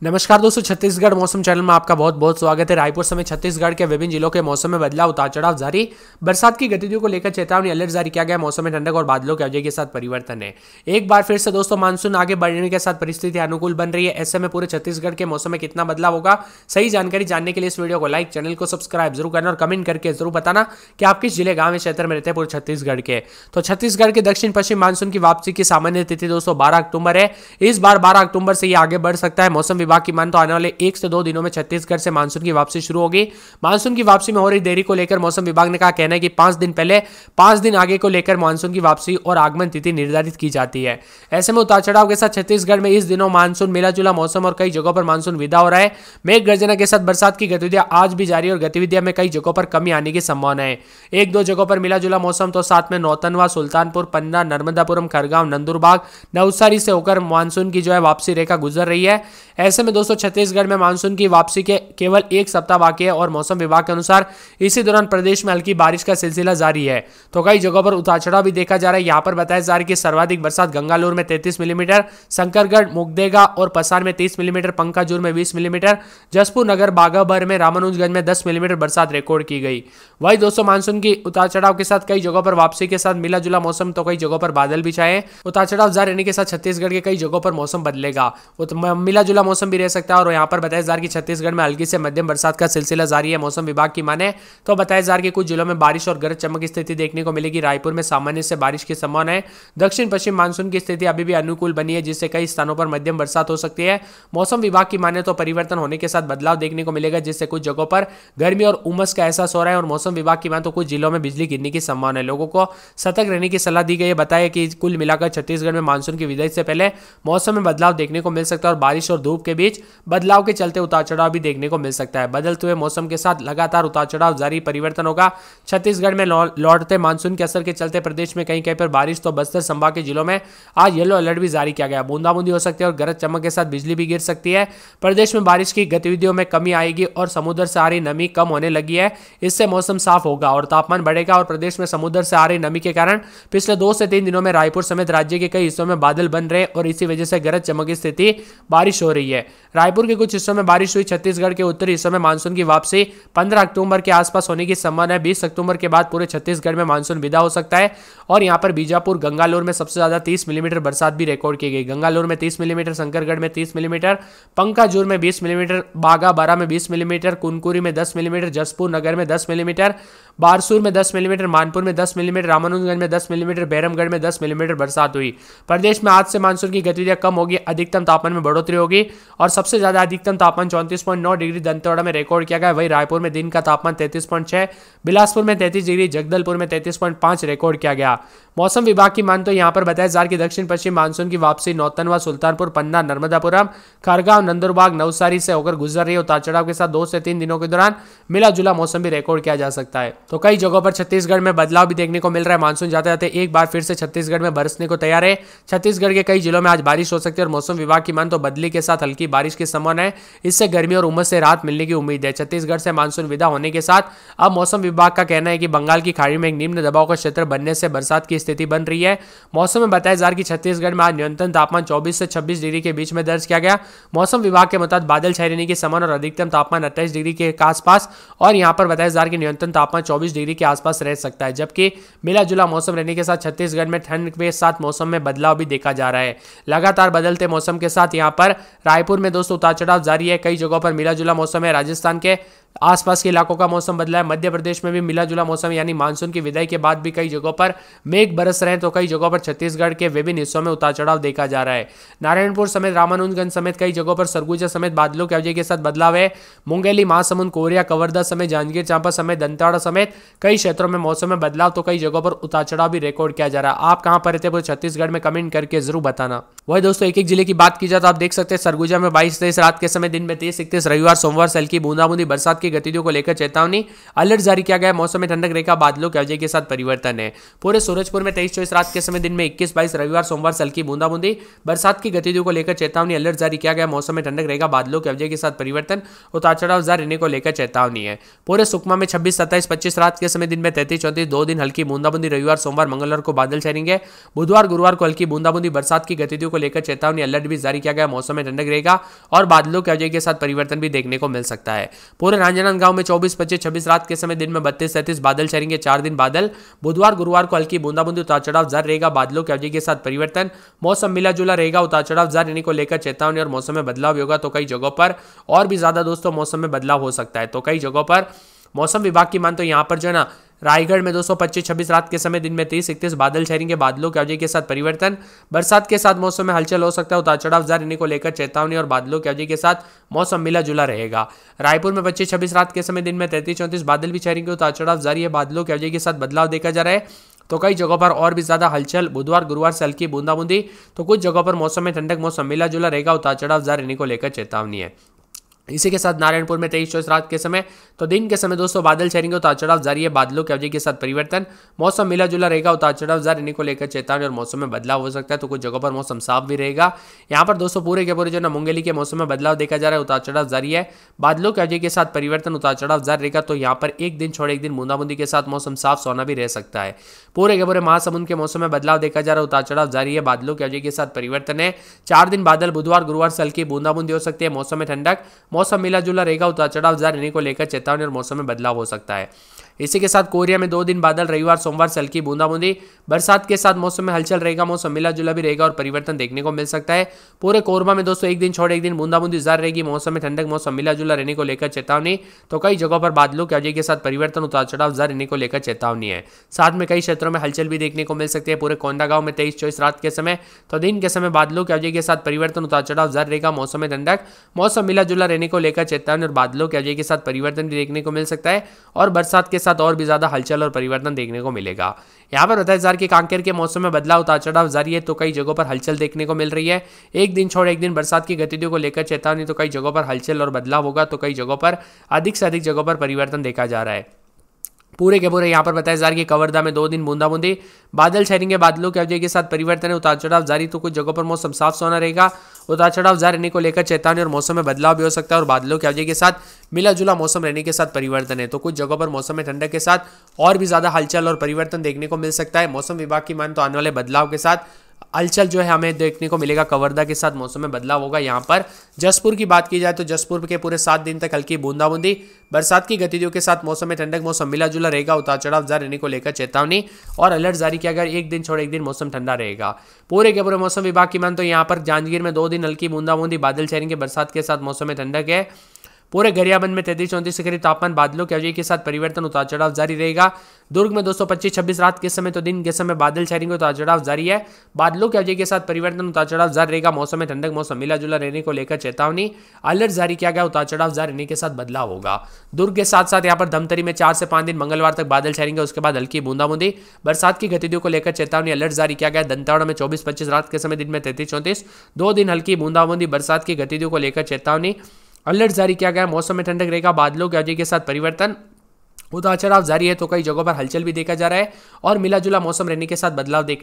नमस्कार दोस्तों, छत्तीसगढ़ मौसम चैनल में आपका बहुत बहुत स्वागत है। रायपुर समेत छत्तीसगढ़ के विभिन्न जिलों के मौसम में बदलाव, उतार चढ़ाव जारी। बरसात की गतिविधियों को लेकर चेतावनी अलर्ट जारी किया गया। मौसम में ठंडक और बादलों के अवजय के साथ परिवर्तन है। एक बार फिर से दोस्तों मानसून आगे बढ़ने के साथ परिस्थिति अनुकूल बन रही है। ऐसे में पूरे छत्तीसगढ़ के मौसम में कितना बदलाव होगा, सही जानकारी जानने के लिए इस वीडियो को लाइक, चैनल को सब्सक्राइब जरूर करना और कमेंट करके जरूर बताना कि आप किस जिले, गांव, क्षेत्र में रहते हैं पूरे छत्तीसगढ़ के। तो छत्तीसगढ़ के दक्षिण पश्चिम मानसून की वापसी की सामान्य तिथि दोस्तों 12 अक्टूबर है। इस बार 12 अक्टूबर से ये आगे बढ़ सकता है। मौसम विभाग की मान तो आने वाले 1 से 2 दिनों में छत्तीसगढ़ से मानसून की वापसी शुरू होगी। मानसून की वापसी में हो रही देरी को लेकर मौसम विभाग ने कहा कहना है कि 5 दिन पहले 5 दिन आगे को लेकर मानसून की वापसी और आगमन तिथि निर्धारित की जाती है। ऐसे में उतार चढ़ाव के साथ छत्तीसगढ़ में इस दिनों मानसून मिला जुला मौसम और कई जगहों पर मानसून विदा हो रहा है। मेघ गर्जना के साथ बरसात की गतिविधियां आज भी जारी और गतिविधियों में कई जगहों पर कमी आने की संभावना है। 1-2 जगहों पर मिला जुला मौसम तो साथ में नौतनवा, सुल्तानपुर, पन्ना, नर्मदापुरम, खरगांव, नंदुरबाग, नवसारी से होकर मानसून की वापसी रेखा गुजर रही है। ऐसे में दोस्तों छत्तीसगढ़ में मानसून की वापसी के केवल 1 सप्ताह बाकी है और मौसम विभाग के अनुसार इसी दौरान प्रदेश में हल्की बारिश का सिलसिला जारी है। तो कई जगहों पर उतार चढ़ाव भी देखा जा रहा है। यहां पर बताया जा रहा है कि सर्वाधिक बरसात गंगालूर में 33 मिलीमीटर, शंकरगढ़, मुगदेगा और पसार में 30 मिलीमीटर, पंकाजूर में 20 मिलीमीटर, जसपुर नगर, बागाबर में, रामानुजगंज में 10 मिलीमीटर बरसात रिकॉर्ड की गई। वही दोस्तों मानसून की उतार चढ़ाव के साथ कई जगहों पर वापसी के साथ मिला जुला मौसम तो कई जगहों पर बादल भी छाए। उतार चढ़ाव जारी रहने के साथ छत्तीसगढ़ के कई जगहों पर मौसम बदलेगा, मिला जुला मौसम भी रह सकता है। और यहाँ पर बताया जा रहा है कि छत्तीसगढ़ में हल्की से मध्यम बरसात का सिलसिला जारी है। मौसम विभाग की माने तो बताया जा रहा है कि कुछ जिलों में बारिश और गरज चमक की स्थिति देखने को मिलेगी। रायपुर में सामान्य से बारिश की संभावना है। दक्षिण पश्चिम मानसून की स्थिति अभी भी अनुकूल बनी है, जिससे कई स्थानों पर मध्यम बरसात हो सकती है। मौसम विभाग की माने तो परिवर्तन होने के साथ बदलाव देखने को मिलेगा, जिससे कुछ जगहों पर गर्मी और उमस का एहसास हो रहा है। और मौसम विभाग की माने तो कुछ जिलों में बिजली गिरने की संभावना है। लोगों को सतर्क रहने की सलाह दी गई है। बताया कि कुल मिलाकर छत्तीसगढ़ में मानसून की विदाई से पहले मौसम में बदलाव देखने को मिल सकता है और बारिश और धूप के बीच बदलाव के चलते उतार चढ़ाव भी देखने को मिल सकता है। बदलते हुए मौसम के साथ लगातार उतार चढ़ाव जारी, परिवर्तन होगा। छत्तीसगढ़ में लौटते मानसून के असर के चलते प्रदेश में कहीं कहीं पर बारिश तो बस्तर संभाग के जिलों में आज येलो अलर्ट भी जारी किया गया। बूंदाबूंदी हो सकती है और गरज चमक के साथ बिजली भी गिर सकती है। प्रदेश में बारिश की गतिविधियों में कमी आएगी और समुद्र से आ रही नमी कम होने लगी है। इससे मौसम साफ होगा और तापमान बढ़ेगा। और प्रदेश में समुद्र से आ रही नमी के कारण पिछले 2 से 3 दिनों में रायपुर समेत राज्य के कई हिस्सों में बादल बन रहे और इसी वजह से गरज चमक की स्थिति बारिश हो रही है। रायपुर के कुछ हिस्सों में बारिश हुई। छत्तीसगढ़ के उत्तरी हिस्सों में मानसून की वापसी 15 अक्टूबर के आसपास होने की संभावना है। 20 अक्टूबर के बाद पूरे छत्तीसगढ़ में मानसून विदा हो सकता है। और यहां पर बीजापुर, गंगालूर में सबसे ज्यादा 30 मिलीमीटर बरसात भी रिकॉर्ड की गई। गंगालूर में 30 मिलीमीटर, शंकरगढ़ में 30 मिलीमीटर, पंकाजूर में 20 मिलीमीटर, बागाबारा में 20 मिलीमीटर, कुनकुरी में 10 मिलीमीटर, जसपुर नगर में 10 मिलीमीटर, बारसूर में 10 मिलीमीटर, मानपुर में 10 मिलीमीटर, रामानुजगंज में 10 मिलीमीटर, बैरमगढ़ में 10 मिलीमीटर बरसात हुई। प्रदेश में आज से मानसून की गतिविधियां कम होगी। अधिकतम तापमान में बढ़ोतरी होगी और सबसे ज्यादा अधिकतम तापमान 34.9 डिग्री दंतेवाड़ा में रिकॉर्ड किया गया। वही रायपुर में दिन का तापमान 33.6, बिलासपुर में 33 डिग्री, जगदलपुर में 33.5 रिकॉर्ड किया गया। मौसम विभाग की मान तो यहां पर बताया जा रहा है कि दक्षिण पश्चिम मानसून की वापसी नौतनवा, सुल्तानपुर, पन्ना, नर्मदापुरम, खरगांव, नंदुरबाग, नवसारी से होकर गुजर रही है। उतार चढ़ाव के साथ 2 से 3 दिनों के दौरान मिला जुला मौसम भी रिकॉर्ड किया जा सकता है। तो कई जगहों पर छत्तीसगढ़ में बदलाव भी देखने को मिल रहा है। मानसून जाते जाते एक बार फिर से छत्तीसगढ़ में बरसने को तैयार है। छत्तीसगढ़ के कई जिलों में आज बारिश हो सकती है और मौसम विभाग की मान तो बदली के साथ हल्की बारिश की संभावना है। इससे गर्मी और उमस से राहत मिलने की उम्मीद है। छत्तीसगढ़ से मानसून विदा होने के साथ अब मौसम विभाग का कहना है कि बंगाल की खाड़ी में एक निम्न दबाव का क्षेत्र बनने से बरसात की स्थिति बन रही है। मौसम में बताया जा रहा है कि छत्तीसगढ़ में आज न्यूनतम तापमान 24 से 26 डिग्री के बीच में दर्ज किया गया। मौसम विभाग के मुताबिक बादल छाए रहने की संभावना और अधिकतम तापमान 28 डिग्री के आसपास और यहां पर बताया जा रहा है कि न्यूनतम तापमान 24 डिग्री के आसपास रह सकता है। जबकि मिला जुला मौसम रहने के साथ छत्तीसगढ़ में ठंड के साथ मौसम में बदलाव भी देखा जा रहा है। लगातार बदलते मौसम के साथ यहां पर रायपुर में दोस्तों उतार चढ़ाव जारी है। कई जगहों पर मिला जुला मौसम है। राजस्थान के आसपास के इलाकों का मौसम बदला है। मध्य प्रदेश में भी मिला जुला मौसम यानी मानसून की विदाई के बाद भी कई जगहों पर मेघ बरस रहे हैं तो कई जगहों पर छत्तीसगढ़ के विभिन्न हिस्सों में उतार चढ़ाव देखा जा रहा है। नारायणपुर समेत रामानुजगंज समेत कई जगहों पर सरगुजा समेत बादलों के अवजय के साथ बदलाव है। मुंगेली, महासमुंद, कोरिया, कवर्धा समेत जांजगीर चांपा समेत दंतेवाड़ा समेत कई क्षेत्रों में मौसम में बदलाव तो कई जगहों पर उतार चढ़ाव भी रिकॉर्ड किया जा रहा है। आप कहां पर रहते हैं छत्तीसगढ़ में कमेंट करके जरूर बताना। वही दोस्तों एक एक जिले की बात की जाए तो आप देख सकते हैं सरगुजा में 22-23 रात के समय, दिन में 30-31 रविवार सोमवार से हल्की बूंदाबूंदी बरसात की की गतिविधियों को लेकर चेतावनी, अलर्ट जारी किया गया है। मौसम में ठंडक रहेगा, बादलों की अवधि के साथ परिवर्तन है। पूरे सूरजपुर में 23-24 रात के समय, दिन में 21-22 रविवार सोमवार से हल्की बूंदाबूंदी, बरसात की गतिविधियों को लेकर चेतावनी, अलर्ट जारी किया गया। मौसम में ठंडक रहेगा, बादलों की अवधि के साथ परिवर्तन, उतार चढ़ाव जारी रहने को लेकर चेतावनी है। पूरे सुकमा में 26-27-25 रात के समय, दिन में 33-34 2 दिन हल्की बूंदाबूंदी, रविवार सोमवार मंगलवार को बादल छाएंगे, बुधवार गुरुवार को हल्की बूंदाबूंदी, बरसात की गतिविधियों को लेकर चेतावनी, अलर्ट भी जारी किया गया। मौसम में ठंडक रहेगा और बादलों की अवधि के साथ परिवर्तन भी देखने को मिल सकता है। पूरे राजनांदगांव में 24-25-26 रात के समय, दिन में 32-33 बादल छाएंगे, 4 दिन बादल, बुधवार गुरुवार को हल्की बूंदाबूंदी, उतार चढ़ाव जारी रहेगा, बादलों की अवधि के साथ परिवर्तन, मौसम मिला जुला रहेगा, उतार चढ़ाव जारी रहने को लेकर चेतावनी और मौसम में बदलाव भी होगा। तो कई जगहों पर और भी ज्यादा दोस्तों मौसम में बदलाव हो सकता है। तो कई जगहों पर मौसम विभाग की मान तो यहाँ पर जो है ना, रायगढ़ में 225-26 रात के समय, दिन में 30-31 बादल छाएंगे, बादलों की अवधि के साथ परिवर्तन, बरसात के साथ मौसम में हलचल हो सकता है, उतार चढ़ाव जारी रहने को लेकर चेतावनी और बादलों की अवधि के साथ मौसम मिला जुला रहेगा। रायपुर में 25-26 रात के समय, दिन में 33-34 बादल भी छाएंगे, उतार चढ़ाव जारी है, बादलों की अवधि के साथ बदलाव देखा जा रहा है। तो कई जगहों पर और भी ज्यादा हलचल, बुधवार गुरुवार से हल्की बूंदाबूंदी, तो कुछ जगहों पर मौसम में ठंडक, मौसम मिला जुला रहेगा, उतार चढ़ाव जारी रहने को लेकर चेतावनी है। इसी के साथ नारायणपुर में 23-24 रात के समय, तो दिन के समय दोस्तों बादल छाएंगे, उतार चढ़ाव जारी है, बादलों की अवधि के साथ परिवर्तन, मौसम मिला जुला रहेगा, उतार चढ़ाव जारी रहने को लेकर चेतावनी और मौसम में बदलाव हो सकता है। तो कुछ जगहों पर मौसम साफ भी रहेगा। यहाँ पर दोस्तों पूरे के पूरे जो ना मुंगेली के मौसम में बदलाव देखा जा रहा है, उतार चढ़ाव जारी है, बादलों की अवधि के साथ परिवर्तन, उतार चढ़ाव जारी रहेगा। तो यहाँ पर एक दिन छोड़ एक दिन बूंदाबूंदी के साथ मौसम साफ सोना भी रह सकता है। पूरे के पूरे महासमुंद के मौसम में बदलाव देखा जा रहा है, उतार चढ़ाव जारी है, बादलों की अवधि के साथ परिवर्तन है, 4 दिन बादल, बुधवार गुरुवार से हल्की बूंदाबूंदी हो सकती है, मौसम में ठंडक, मौसम मिला जुला रहेगा, उतार चढ़ाव जारी रहने को लेकर चेतावनी और मौसम में बदलाव हो सकता है। इसी के साथ कोरिया में 2 दिन बादल, रविवार सोमवार से हल्की बूंदाबूंदी, बरसात के साथ मौसम में हलचल रहेगा, मौसम मिला जुला भी रहेगा और परिवर्तन देखने को मिल सकता है। पूरे कोरबा में दोस्तों एक दिन छोड़ एक दिन बूंदाबूंदी जारी रहेगी, मौसम में ठंडक, मौसम मिला जुला रहने को लेकर चेतावनी। तो कई जगहों पर बादलों की अवधि के साथ परिवर्तन, उतार चढ़ाव जारी रहने को लेकर चेतावनी है। साथ में कई क्षेत्रों में हलचल भी देखने को मिल सकती है। पूरे कोंडागांव में 23-24 रात के समय, तो दिन के समय बादलों की अवधि के साथ परिवर्तन, उतार चढ़ाव जारी रहेगा, मौसम में ठंडक, मौसम मिला जुला रहने को लेकर चेतावनी और बादलों की अवधि के साथ परिवर्तन भी देखने को मिल सकता है और बरसात के साथ और भी ज्यादा हलचल और परिवर्तन देखने को मिलेगा। यहाँ पर बताया जा रहा है कि कांकेर के मौसम में बदलाव, उतार चढ़ाव जारी है, तो कई जगहों पर हलचल देखने को मिल रही है। एक दिन छोड़ एक दिन बरसात की गतिविधियों को लेकर चेतावनी, तो कई जगहों पर हलचल और बदलाव होगा, तो कई जगहों पर अधिक से अधिक जगहों पर परिवर्तन देखा जा रहा है। पूरे के पूरे यहाँ पर बताया जा रहा है कि कवर्धा में 2 दिन बूंदाबूंदी, बादल छाएंगे, बादलों की अवधि के साथ परिवर्तन है, उतार चढ़ाव जारी, तो कुछ जगहों पर मौसम साफ सोना रहेगा, उतार चढ़ाव जारी रहने को लेकर चेतावनी और मौसम में बदलाव भी हो सकता है और बादलों की अवधि के साथ मिला जुला मौसम रहने के साथ परिवर्तन है। तो कुछ जगहों पर मौसम में ठंडक के साथ और भी ज्यादा हलचल और परिवर्तन देखने को मिल सकता है। मौसम विभाग की मान तो आने वाले बदलाव के साथ हलचल जो है हमें देखने को मिलेगा, कवर्धा के साथ मौसम में बदलाव होगा। यहाँ पर जसपुर की बात की जाए तो जसपुर के पूरे 7 दिन तक हल्की बूंदाबूंदी, बरसात की गतिविधियों के साथ मौसम में ठंडक, मौसम मिला जुला रहेगा, उतार चढ़ाव जारी रहने को लेकर चेतावनी और अलर्ट जारी किया गया। एक दिन छोड़ एक दिन मौसम ठंडा रहेगा। पूरे के पूरे मौसम विभाग की मान तो यहाँ पर जांजगीर में 2 दिन हल्की बूंदाबूंदी, बादल छाएंगे, बरसात के साथ मौसम में ठंडक है। पूरे गरियाबंद में 33-34 के करीब तापमान, बादलों की अवधि के साथ परिवर्तन, उतार चढ़ाव जारी रहेगा। दुर्ग में 225-26 रात के समय, तो दिन के समय बादल छाएंगे, उतार चढ़ाव जारी है, बादलों की अवधि के साथ परिवर्तन, उतार चढ़ाव जारी रहेगा, मौसम में ठंडक, मौसम मिला जुला रहने को लेकर चेतावनी, अलर्ट जारी किया गया, उतार चढ़ाव जारी रहने के साथ बदलाव होगा। दुर्ग के साथ साथ यहाँ पर धमतरी में 4 से 5 दिन मंगलवार तक बादल छाएंगे, उसके बाद हल्की बूंदाबूंदी, बरसात की गतिविधियों को लेकर चेतावनी, अलर्ट जारी किया गया। दंतेवाड़ा में 24-25 रात के समय, दिन में 33-34 2 दिन हल्की बूंदाबूंदी, बरसात की गतिविधियों को लेकर चेतावनी, अलर्ट जारी किया गया। मौसम में ठंडक रहेगा, बादलों की अवधि के साथ परिवर्तन, उतार चढ़ाव जारी है, तो कई जगहों पर हलचल भी देखा जा रहा है और मिला जुला मौसम रहने के साथ बदलाव देखने